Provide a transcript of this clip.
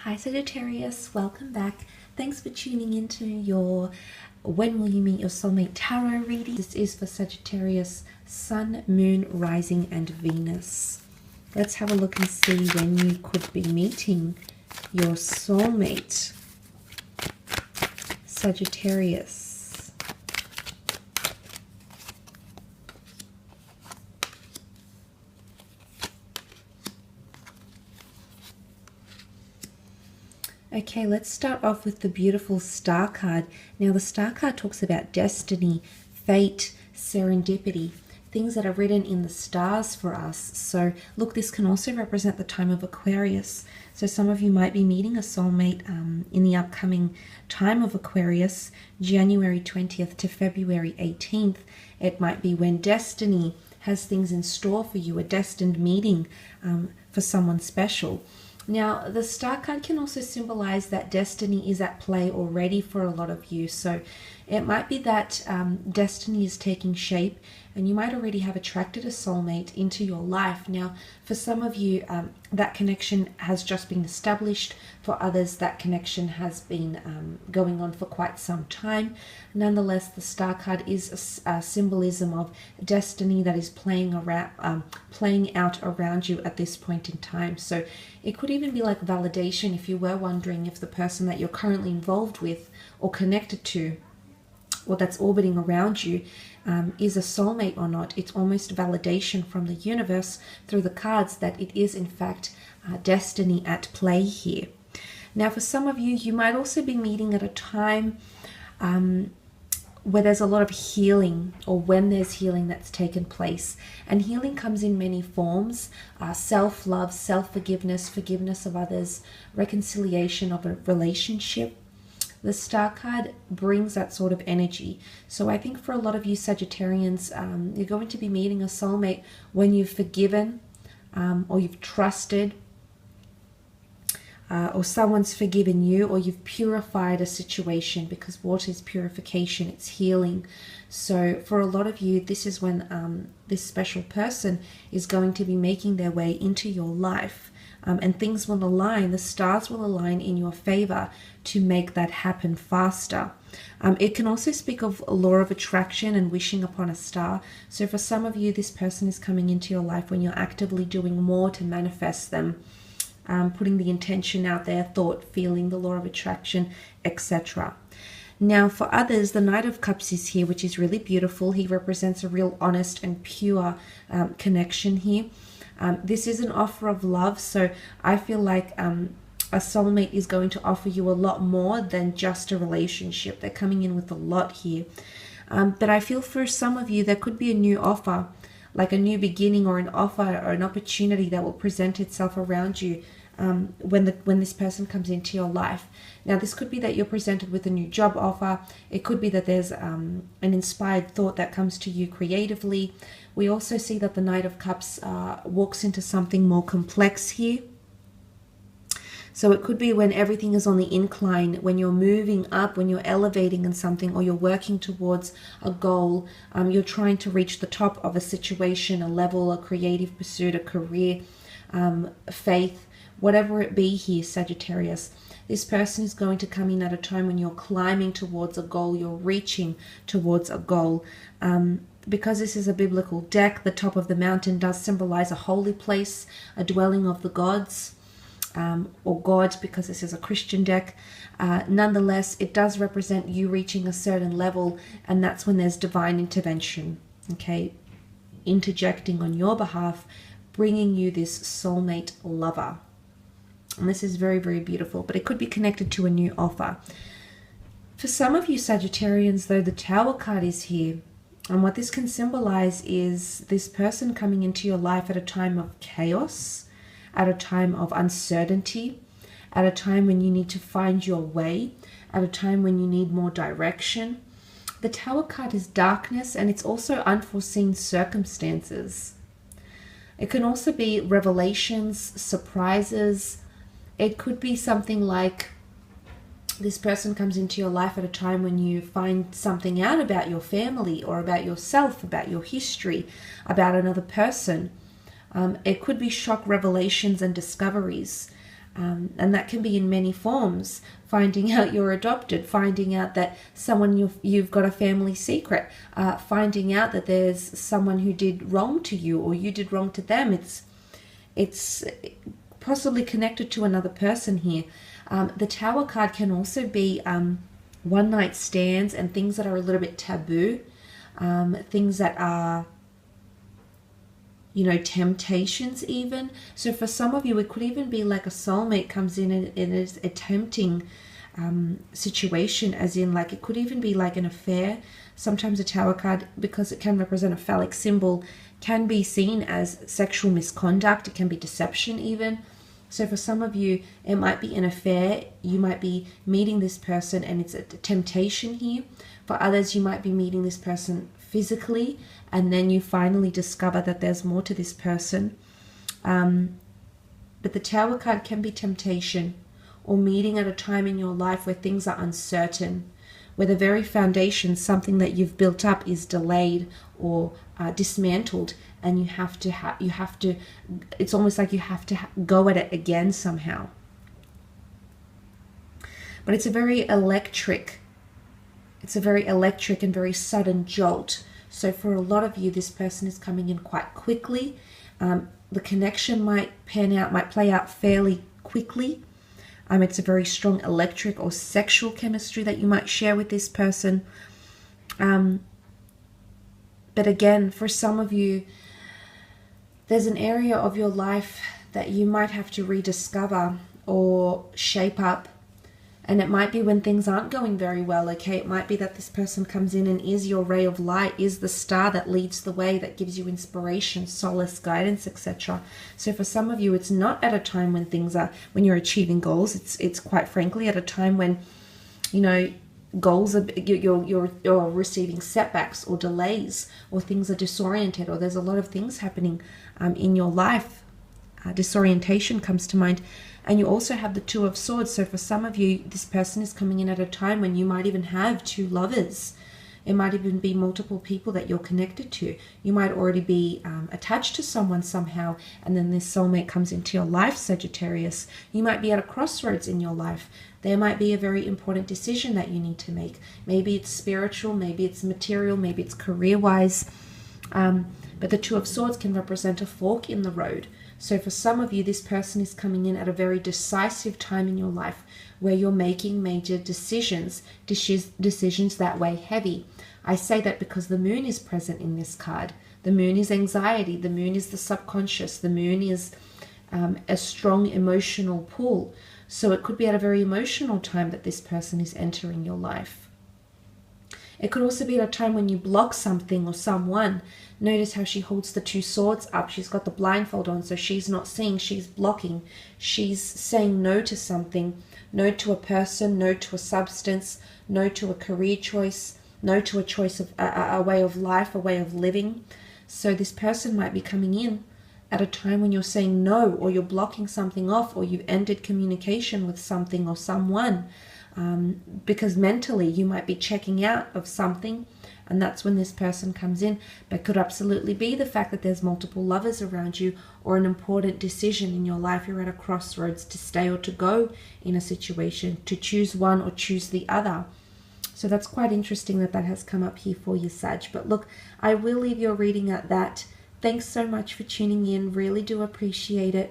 Hi Sagittarius, welcome back. Thanks for tuning into your When Will You Meet Your Soulmate Tarot reading. This is for Sagittarius, Sun, Moon, Rising and Venus. Let's have a look and see when you could be meeting your soulmate, Sagittarius. Okay, let's start off with the beautiful Star card. Now, the Star card talks about destiny, fate, serendipity, things that are written in the stars for us. So, look, this can also represent the time of Aquarius. So, some of you might be meeting a soulmate in the upcoming time of Aquarius, January 20th to February 18th. It might be when destiny has things in store for you, a destined meeting for someone special. Now, the Star card can also symbolize that destiny is at play already for a lot of you. So it might be that destiny is taking shape and you might already have attracted a soulmate into your life. Now, for some of you, that connection has just been established. For others, that connection has been going on for quite some time. Nonetheless, the Star card is a symbolism of destiny that is playing out around you at this point in time. So it could even be like validation if you were wondering if the person that you're currently involved with or connected to, or that's orbiting around you, is a soulmate or not. It's almost validation from the universe through the cards that it is in fact destiny at play here. Now, for some of you, you might also be meeting at a time where there's a lot of healing, or when there's healing that's taken place. And healing comes in many forms: self-love, self-forgiveness, forgiveness of others, reconciliation of a relationship. The Star card brings that sort of energy. So I think for a lot of you Sagittarians, you're going to be meeting a soulmate when you've forgiven or you've trusted, or someone's forgiven you, or you've purified a situation, because water is purification, it's healing. So for a lot of you, this is when this special person is going to be making their way into your life. And things will align, the stars will align in your favor to make that happen faster. It can also speak of a law of attraction and wishing upon a star. So for some of you, this person is coming into your life when you're actively doing more to manifest them, putting the intention out there, thought, feeling, the law of attraction, etc. Now, for others, the Knight of Cups is here, which is really beautiful. He represents a real honest and pure connection here. This is an offer of love, so I feel like a soulmate is going to offer you a lot more than just a relationship. They're coming in with a lot here. But I feel for some of you, there could be a new offer, like a new beginning, or an offer or an opportunity that will present itself around you when this person comes into your life. Now, this could be that you're presented with a new job offer. It could be that there's an inspired thought that comes to you creatively. We also see that the Knight of Cups walks into something more complex here. So it could be when everything is on the incline, when you're moving up, when you're elevating in something, or you're working towards a goal. You're trying to reach the top of a situation, a level, a creative pursuit, a career, faith, whatever it be here, Sagittarius. This person is going to come in at a time when you're climbing towards a goal, you're reaching towards a goal. Because this is a biblical deck, the top of the mountain does symbolize a holy place, a dwelling of the gods, or God, because this is a Christian deck. Nonetheless, it does represent you reaching a certain level, and that's when there's divine intervention, okay, interjecting on your behalf, bringing you this soulmate lover. And this is very, very beautiful, but it could be connected to a new offer. For some of you Sagittarians, though, the Tower card is here. And what this can symbolize is this person coming into your life at a time of chaos, at a time of uncertainty, at a time when you need to find your way, at a time when you need more direction. The Tower card is darkness, and it's also unforeseen circumstances. It can also be revelations, surprises. It could be something like this person comes into your life at a time when you find something out about your family, or about yourself, about your history, about another person. It could be shock revelations and discoveries. And that can be in many forms. Finding out you're adopted, finding out that someone you've got a family secret, finding out that there's someone who did wrong to you or you did wrong to them. It's possibly connected to another person here. The Tower card can also be one night stands and things that are a little bit taboo, things that are, you know, temptations even. So for some of you, it could even be like a soulmate comes in and it is a tempting situation, as in like it could even be like an affair. Sometimes a Tower card, because it can represent a phallic symbol, can be seen as sexual misconduct. It can be deception even. So for some of you, it might be an affair. You might be meeting this person and it's a temptation here. For others, you might be meeting this person physically and then you finally discover that there's more to this person. But the Tower card can be temptation, or meeting at a time in your life where things are uncertain, where the very foundation, something that you've built up, is delayed or dismantled, and you have to it's almost like you have to go at it again somehow. But it's a very electric and very sudden jolt. So for a lot of you, this person is coming in quite quickly. The connection might play out fairly quickly. It's a very strong electric or sexual chemistry that you might share with this person. But again, for some of you, there's an area of your life that you might have to rediscover or shape up. And it might be when things aren't going very well, okay? It might be that this person comes in and is your ray of light, is the star that leads the way, that gives you inspiration, solace, guidance, etc. So for some of you, it's not at a time when when you're achieving goals. It's quite frankly at a time when, you know, goals are, you're receiving setbacks or delays, or things are disoriented, or there's a lot of things happening in your life. Disorientation comes to mind. And you also have the Two of Swords. So for some of you, this person is coming in at a time when you might even have two lovers. It might even be multiple people that you're connected to. You might already be attached to someone somehow, and then this soulmate comes into your life, Sagittarius. You might be at a crossroads in your life. There might be a very important decision that you need to make. Maybe it's spiritual, maybe it's material, maybe it's career-wise. But the Two of Swords can represent a fork in the road. So for some of you, this person is coming in at a very decisive time in your life where you're making major decisions that weigh heavy. I say that because the moon is present in this card. The moon is anxiety. The moon is the subconscious. The moon is a strong emotional pull. So it could be at a very emotional time that this person is entering your life. It could also be at a time when you block something or someone. Notice how she holds the two swords up. She's got the blindfold on, so she's not seeing, she's blocking. She's saying no to something. No to a person, no to a substance, no to a career choice, no to a choice of a way of life, a way of living. So this person might be coming in at a time when you're saying no, or you're blocking something off, or you've ended communication with something or someone. Because mentally you might be checking out of something, and that's when this person comes in. But it could absolutely be the fact that there's multiple lovers around you, or an important decision in your life. You're at a crossroads to stay or to go in a situation, to choose one or choose the other. So that's quite interesting that has come up here for you, Sag. But look, I will leave your reading at that. Thanks so much for tuning in. Really do appreciate it.